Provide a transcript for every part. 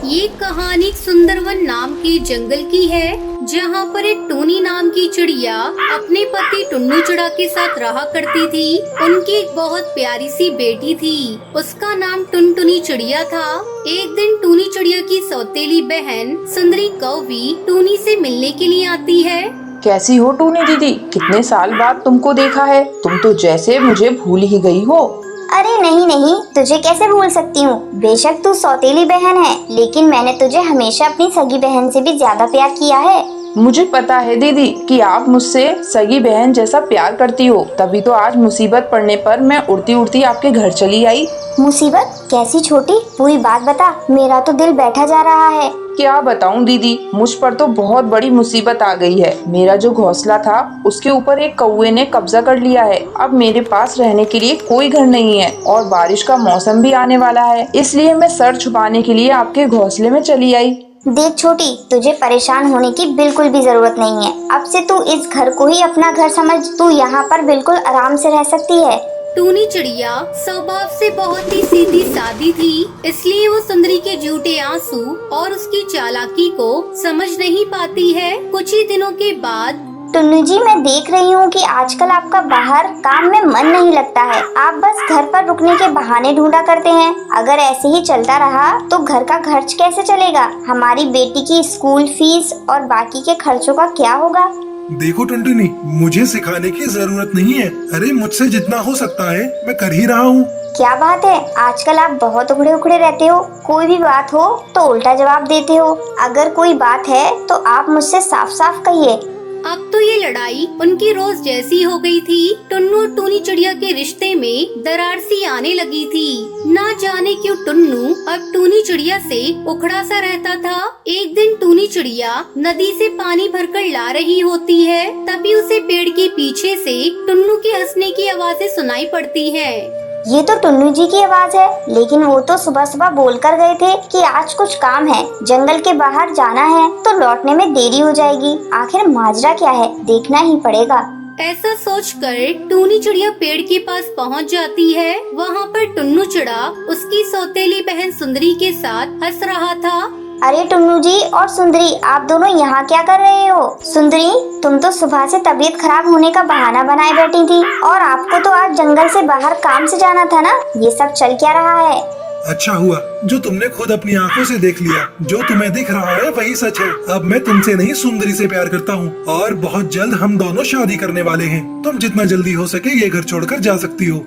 ये कहानी सुंदरवन नाम के जंगल की है, जहाँ पर एक टूनी नाम की चिड़िया अपने पति टुन्नू चिड़ा के साथ रहा करती थी। उनकी एक बहुत प्यारी सी बेटी थी, उसका नाम टुनटुनी चिड़िया था। एक दिन टूनी चिड़िया की सौतेली बहन सुंदरी कौवी टूनी से मिलने के लिए आती है। कैसी हो टूनी दीदी, कितने साल बाद तुमको देखा है। तुम तो जैसे मुझे भूल ही गई हो। अरे नहीं नहीं, तुझे कैसे भूल सकती हूँ। बेशक तू सौतेली बहन है, लेकिन मैंने तुझे हमेशा अपनी सगी बहन से भी ज्यादा प्यार किया है। मुझे पता है दीदी कि आप मुझसे सगी बहन जैसा प्यार करती हो, तभी तो आज मुसीबत पड़ने पर मैं उड़ती उड़ती आपके घर चली आई। मुसीबत कैसी छोटी, पूरी बात बता, मेरा तो दिल बैठा जा रहा है। क्या बताऊं दीदी, मुझ पर तो बहुत बड़ी मुसीबत आ गई है। मेरा जो घोंसला था उसके ऊपर एक कौवे ने कब्जा कर लिया है। अब मेरे पास रहने के लिए कोई घर नहीं है और बारिश का मौसम भी आने वाला है, इसलिए मैं सर छुपाने के लिए आपके घोंसले में चली आई। देख छोटी, तुझे परेशान होने की बिल्कुल भी जरूरत नहीं है। अब से तू इस घर को ही अपना घर समझ, तू यहाँ पर बिल्कुल आराम से रह सकती है। टूनी चिड़िया स्वभाव से बहुत ही सीधी सादी थी, इसलिए वो सुंदरी के झूठे आंसू और उसकी चालाकी को समझ नहीं पाती है। कुछ ही दिनों के बाद टुन्नू जी, मैं देख रही हूँ कि आजकल आपका बाहर काम में मन नहीं लगता है। आप बस घर पर रुकने के बहाने ढूंढा करते हैं। अगर ऐसे ही चलता रहा तो घर का खर्च कैसे चलेगा? हमारी बेटी की स्कूल फीस और बाकी के खर्चों का क्या होगा? देखो टुनटुनी, मुझे सिखाने की जरूरत नहीं है। अरे मुझसे जितना हो सकता है मैं कर ही रहा हूँ। क्या बात है, आजकल आप बहुत उखड़े उखड़े रहते हो। कोई भी बात हो तो उल्टा जवाब देते हो। अगर कोई बात है तो आप मुझसे साफ साफ कहिए। अब तो ये लड़ाई उनकी रोज जैसी हो गई थी। टुन्नू और टूनी चिड़िया के रिश्ते में दरार सी आने लगी थी। ना जाने क्यों टुन्नू अब टूनी चिड़िया से उखड़ा सा रहता था। एक दिन टूनी चिड़िया नदी से पानी भरकर ला रही होती है, तभी उसे पेड़ के पीछे से टुन्नू के हंसने की आवाजें सुनाई पड़ती हैं। ये तो टुन्नू जी की आवाज है, लेकिन वो तो सुबह सुबह बोल कर गए थे कि आज कुछ काम है, जंगल के बाहर जाना है, तो लौटने में देरी हो जाएगी। आखिर माजरा क्या है, देखना ही पड़ेगा। ऐसा सोचकर टूनी चिड़िया पेड़ के पास पहुंच जाती है। वहाँ पर टुन्नू चिड़ा उसकी सौतेली बहन सुंदरी के साथ हंस रहा था। अरे टुन्नू जी और सुंदरी, आप दोनों यहाँ क्या कर रहे हो? सुंदरी, तुम तो सुबह से तबीयत खराब होने का बहाना बनाए बैठी थी, और आपको तो आज जंगल से बाहर काम से जाना था ना। ये सब चल क्या रहा है? अच्छा हुआ जो तुमने खुद अपनी आंखों से देख लिया। जो तुम्हें दिख रहा है वही सच है। अब मैं तुमसे नहीं सुंदरी से प्यार करता हूँ, और बहुत जल्द हम दोनों शादी करने वाले हैं। तुम जितना जल्दी हो सके ये घर छोड़कर जा सकती हो।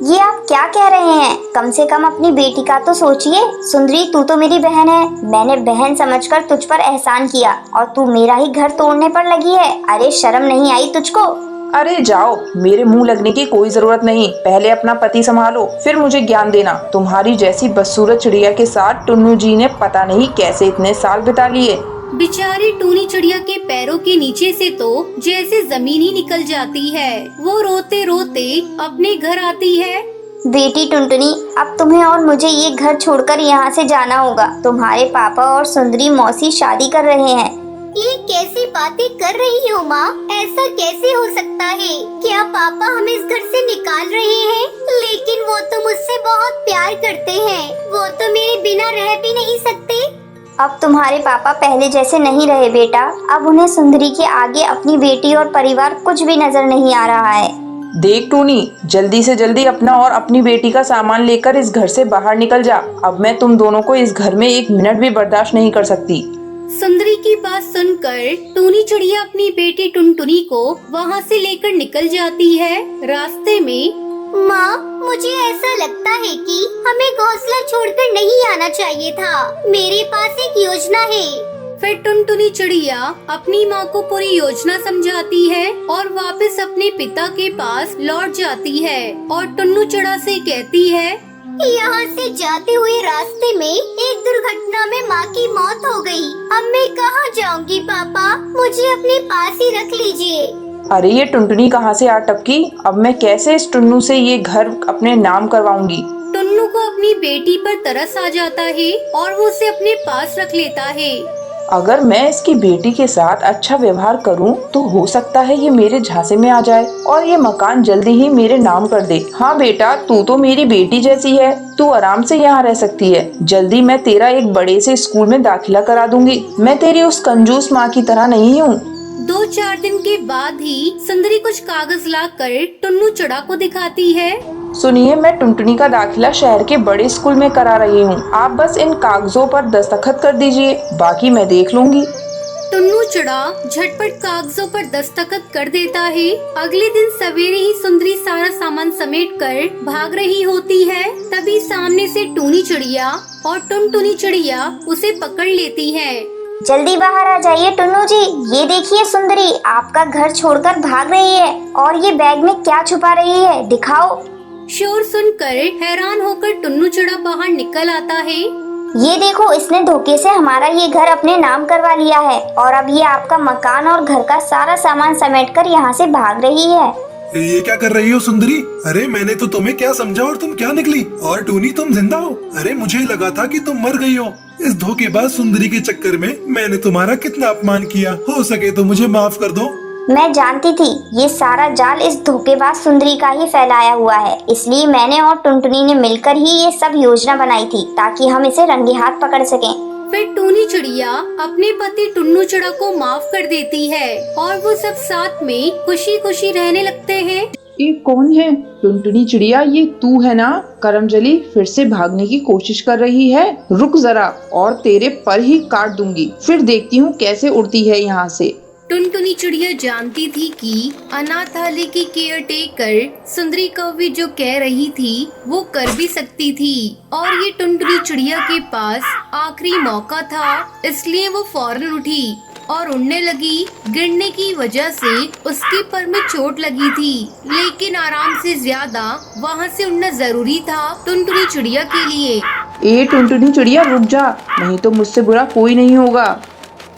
ये आप क्या कह रहे हैं? कम से कम अपनी बेटी का तो सोचिए। सुंदरी, तू तो मेरी बहन है। मैंने बहन समझकर तुझ पर एहसान किया, और तू मेरा ही घर तोड़ने पर लगी है। अरे शर्म नहीं आई तुझको? अरे जाओ, मेरे मुंह लगने की कोई जरूरत नहीं। पहले अपना पति संभालो, फिर मुझे ज्ञान देना। तुम्हारी जैसी बदसूरत चिड़िया के साथ टुन्नू जी ने पता नहीं कैसे इतने साल बिता लिए। बेचारी टूनी चिड़िया के पैरों के नीचे से तो जैसे जमीन ही निकल जाती है। वो रोते रोते अपने घर आती है। बेटी टुनटुनी, अब तुम्हें और मुझे ये घर छोड़कर यहाँ से जाना होगा। तुम्हारे पापा और सुंदरी मौसी शादी कर रहे हैं। ये कैसी बातें कर रही हो माँ? ऐसा कैसे हो सकता है? क्या पापा हमें इस घर से निकाल रहे हैं? लेकिन वो तो मुझसे बहुत प्यार करते हैं। वो तो मेरे बिना रह भी नहीं सकते। अब तुम्हारे पापा पहले जैसे नहीं रहे बेटा। अब उन्हें सुंदरी के आगे अपनी बेटी और परिवार कुछ भी नजर नहीं आ रहा है। देख टूनी, जल्दी से जल्दी अपना और अपनी बेटी का सामान लेकर इस घर से बाहर निकल जा। अब मैं तुम दोनों को इस घर में एक मिनट भी बर्दाश्त नहीं कर सकती। सुंदरी की बात सुनकर टूनी चिड़िया अपनी बेटी टुनटुनी को वहाँ से लेकर निकल जाती है। रास्ते में माँ, मुझे ऐसा लगता है कि हमें घोंसला छोड़कर नहीं आना चाहिए था। मेरे पास एक योजना है। फिर टुनटुनी चिड़िया अपनी माँ को पूरी योजना समझाती है और वापस अपने पिता के पास लौट जाती है और टुन्नू चिड़ा से कहती है, यहाँ से जाते हुए रास्ते में एक दुर्घटना में माँ की मौत हो गई। अब मैं कहाँ जाऊँगी पापा? मुझे अपने पास ही रख लीजिए। अरे ये टुनटुनी कहाँ से आ टपकी? अब मैं कैसे इस टुन्नू से ये घर अपने नाम करवाऊंगी? टुन्नू को अपनी बेटी पर तरस आ जाता है और वो उसे अपने पास रख लेता है। अगर मैं इसकी बेटी के साथ अच्छा व्यवहार करूं, तो हो सकता है ये मेरे झांसे में आ जाए और ये मकान जल्दी ही मेरे नाम कर दे। हाँ बेटा, तू तो मेरी बेटी जैसी है, तू आराम से यहाँ रह सकती है। जल्दी मैं तेरा एक बड़े से स्कूल में दाखिला करा दूंगी। मैं तेरी उस कंजूस माँ की तरह नहीं हूँ। 2-4 दिन के बाद ही सुंदरी कुछ कागज लाकर टुन्नू चिड़ा को दिखाती है। सुनिए, मैं टुनटुनी का दाखिला शहर के बड़े स्कूल में करा रही हूँ। आप बस इन कागजों पर दस्तखत कर दीजिए, बाकी मैं देख लूंगी। टुन्नू चिड़ा झटपट कागजों पर दस्तखत कर देता है। अगले दिन सवेरे ही सुंदरी सारा सामान समेट कर भाग रही होती है। तभी सामने से टूनी चिड़िया और टुनटुनी चिड़िया उसे पकड़ लेती है। जल्दी बाहर आ जाइए टुन्नू जी। ये देखिए सुंदरी आपका घर छोड़कर भाग रही है। और ये बैग में क्या छुपा रही है, दिखाओ। शोर सुनकर हैरान होकर टुन्नू चिड़ा बाहर निकल आता है। ये देखो, इसने धोखे से हमारा ये घर अपने नाम करवा लिया है और अब ये आपका मकान और घर का सारा सामान समेटकर यहाँ से भाग रही है। ये क्या कर रही हो सुंदरी? अरे मैंने तो तुम्हें क्या समझा और तुम क्या निकली? और टूनी, तुम जिंदा हो? अरे मुझे लगा था कि तुम मर गई हो। इस धोखेबाज सुंदरी के चक्कर में मैंने तुम्हारा कितना अपमान किया। हो सके तो मुझे माफ कर दो। मैं जानती थी ये सारा जाल इस धोखेबाज सुंदरी का ही फैलाया हुआ है, इसलिए मैंने और टुनटुनी ने मिलकर ही ये सब योजना बनाई थी ताकि हम इसे रंगे हाथ पकड़ सकें। फिर टूनी चिड़िया अपने पति टुन्नू चिड़ा को माफ कर देती है और वो सब साथ में खुशी खुशी रहने लगते हैं। ये कौन है? टुनटुनी चिड़िया, ये तू है ना? करमजली फिर से भागने की कोशिश कर रही है। रुक जरा, और तेरे पर ही काट दूंगी, फिर देखती हूँ कैसे उड़ती है यहाँ से। टुनटुनी चिड़िया जानती थी कि अनाथालय की केयर टेकर सुंदरी कौवी जो कह रही थी वो कर भी सकती थी और ये टुनटुनी चिड़िया के पास आखिरी मौका था, इसलिए वो फौरन उठी और उड़ने लगी। गिरने की वजह से उसके पर में चोट लगी थी, लेकिन आराम से ज्यादा वहाँ से उड़ना जरूरी था टुनटुनी चिड़िया के लिए। ए टुनटुनी चिड़िया, रुक जा, नहीं तो मुझसे बुरा कोई नहीं होगा।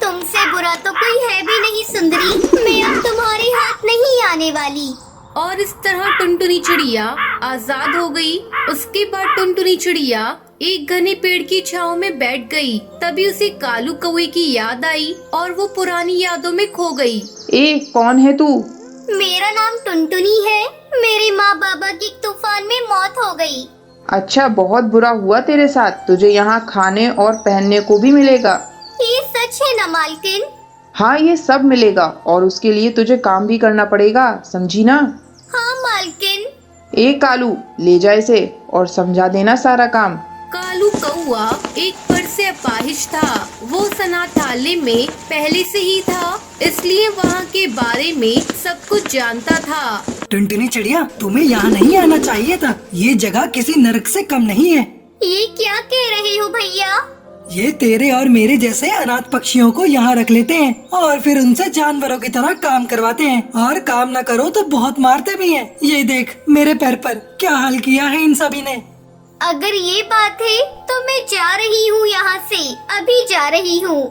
तुमसे बुरा तो कोई है भी नहीं सुंदरी। मैं अब तुम्हारे हाथ नहीं आने वाली। और इस तरह टुनटुनी चिड़िया आजाद हो गई। उसके बाद टुनटुनी चिड़िया एक घने पेड़ की छांव में बैठ गई। तभी उसे कालू कौवे की याद आई और वो पुरानी यादों में खो गई। ए कौन है तू? मेरा नाम टुनटुनी है। मेरे माँ बाबा की तूफान में मौत हो गई। अच्छा, बहुत बुरा हुआ तेरे साथ। तुझे यहाँ खाने और पहनने को भी मिलेगा। ये सच है ना मालकिन? हाँ, ये सब मिलेगा और उसके लिए तुझे काम भी करना पड़ेगा, समझी ना? हाँ मालकिन। ए कालू, ले जा इसे और समझा देना सारा काम। कालू कौवा एक पर से अपाहिज था। वो अनाथालय में पहले से ही था, इसलिए वहाँ के बारे में सब कुछ जानता था। टुनटुनी चिड़िया, तुम्हें यहाँ नहीं आना चाहिए था। ये जगह किसी नरक से कम नहीं है। ये क्या कह रहे हो भैया? ये तेरे और मेरे जैसे अनाथ पक्षियों को यहाँ रख लेते हैं और फिर उनसे जानवरों की तरह काम करवाते हैं, और काम न करो तो बहुत मारते भी हैं। ये देख मेरे पैर पर क्या हाल किया है इन सभी ने। अगर ये बात है तो मैं जा रही हूँ यहाँ से, अभी जा रही हूँ।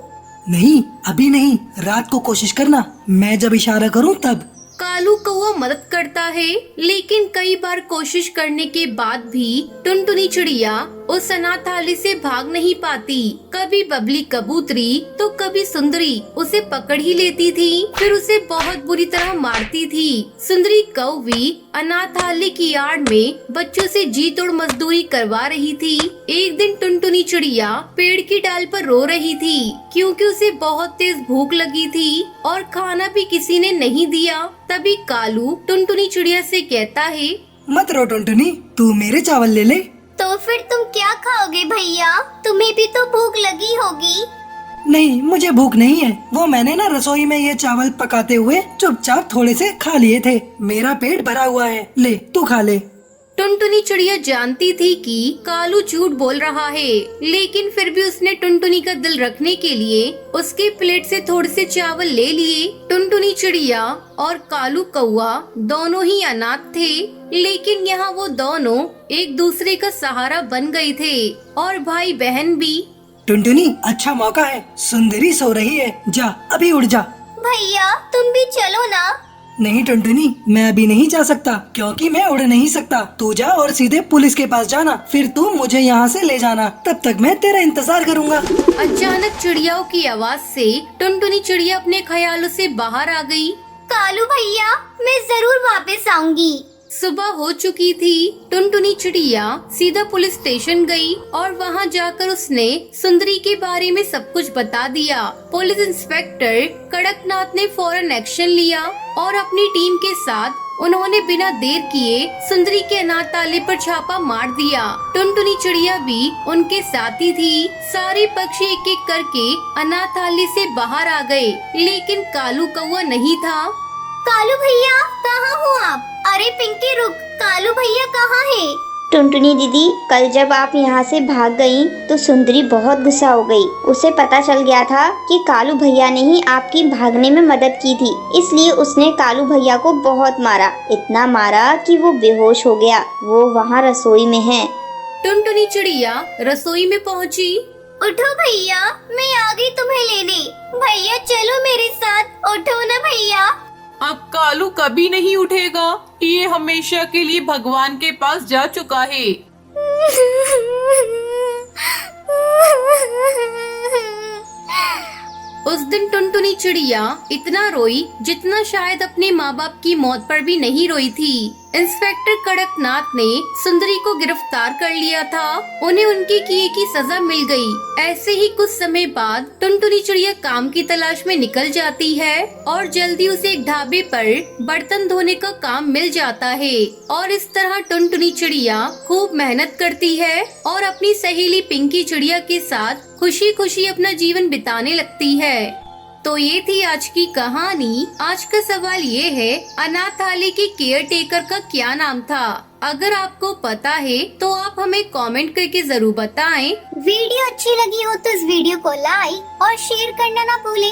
नहीं, अभी नहीं, रात को कोशिश करना, मैं जब इशारा करूँ तब। कालू कौवा मदद करता है, लेकिन कई बार कोशिश करने के बाद भी टुनटुनी चिड़िया उस अनाथालय से भाग नहीं पाती। कभी बबली कबूतरी तो कभी सुंदरी उसे पकड़ ही लेती थी, फिर उसे बहुत बुरी तरह मारती थी। सुंदरी कौवी अनाथालय की आड़ में बच्चों से जी तोड़ मजदूरी करवा रही थी। एक दिन टुनटुनी चिड़िया पेड़ की डाल पर रो रही थी, क्योंकि उसे बहुत तेज भूख लगी थी और खाना भी किसी ने नहीं दिया। तभी कालू टुनटुनी चिड़िया से कहता है, मत रो टुनटुनी, तू मेरे चावल ले ले। तो फिर तुम क्या खाओगे भैया? तुम्हें भी तो भूख लगी होगी। नहीं, मुझे भूख नहीं है। वो मैंने ना रसोई में ये चावल पकाते हुए चुपचाप थोड़े से खा लिए थे। मेरा पेट भरा हुआ है, ले तू खा ले। टुनटुनी चिड़िया जानती थी कि कालू झूठ बोल रहा है, लेकिन फिर भी उसने टुनटुनी का दिल रखने के लिए उसके प्लेट से थोड़े से चावल ले लिए। टुनटुनी चिड़िया और कालू कौवा दोनों ही अनाथ थे, लेकिन यहाँ वो दोनों एक दूसरे का सहारा बन गए थे और भाई बहन भी। टुनटुनी, अच्छा मौका है, सुंदरी सो रही है, जा अभी उड़ जा। भैया तुम भी चलो ना। नहीं टुनटुनी, मैं अभी नहीं जा सकता क्योंकि मैं उड़ नहीं सकता। तू जा और सीधे पुलिस के पास जाना, फिर तू मुझे यहाँ से ले जाना। तब तक मैं तेरा इंतजार करूँगा। अचानक चिड़ियाओं की आवाज से टुनटुनी चिड़िया अपने ख्यालों से बाहर आ गई। कालू भैया, मैं जरूर वापस आऊंगी। सुबह हो चुकी थी। टुनटुनी चिड़िया सीधा पुलिस स्टेशन गई और वहां जाकर उसने सुंदरी के बारे में सब कुछ बता दिया। पुलिस इंस्पेक्टर कड़कनाथ ने फौरन एक्शन लिया और अपनी टीम के साथ उन्होंने बिना देर किए सुंदरी के अनाथालय पर छापा मार दिया। टुनटुनी चिड़िया भी उनके साथ ही थी। सारे पक्षी एक एक करके अनाथालय से बाहर आ गए, लेकिन कालू कौवा नहीं था। कालू भैया, कहाँ हो आप? अरे पिंकी रुक, कालू भैया कहाँ है? टुनटुनी दीदी, कल जब आप यहाँ से भाग गयी तो सुंदरी बहुत गुस्सा हो गई। उसे पता चल गया था कि कालू भैया ने ही आपकी भागने में मदद की थी, इसलिए उसने कालू भैया को बहुत मारा, इतना मारा कि वो बेहोश हो गया। वो वहाँ रसोई में है। टुनटुनी चिड़िया रसोई में पहुँची। उठो भैया, मैं आ गई तुम्हें लेने। भैया चलो मेरे साथ, उठो ना भैया। अब कालू कभी नहीं उठेगा, ये हमेशा के लिए भगवान के पास जा चुका है। उस दिन टुनटुनी चिड़िया इतना रोई जितना शायद अपने माँ बाप की मौत पर भी नहीं रोई थी। इंस्पेक्टर कड़कनाथ ने सुंदरी को गिरफ्तार कर लिया था। उन्हें उनके किए की सजा मिल गई। ऐसे ही कुछ समय बाद टुनटुनी चिड़िया काम की तलाश में निकल जाती है और जल्दी उसे एक ढाबे पर बर्तन धोने का काम मिल जाता है। और इस तरह टुनटुनी चिड़िया खूब मेहनत करती है और अपनी सहेली पिंकी चिड़िया के साथ खुशी खुशी अपना जीवन बिताने लगती है। तो ये थी आज की कहानी। आज का सवाल ये है, अनाथालय के केयर टेकर का क्या नाम था? अगर आपको पता है तो आप हमें कमेंट करके जरूर बताएं। वीडियो अच्छी लगी हो तो इस वीडियो को लाइक और शेयर करना ना भूलें।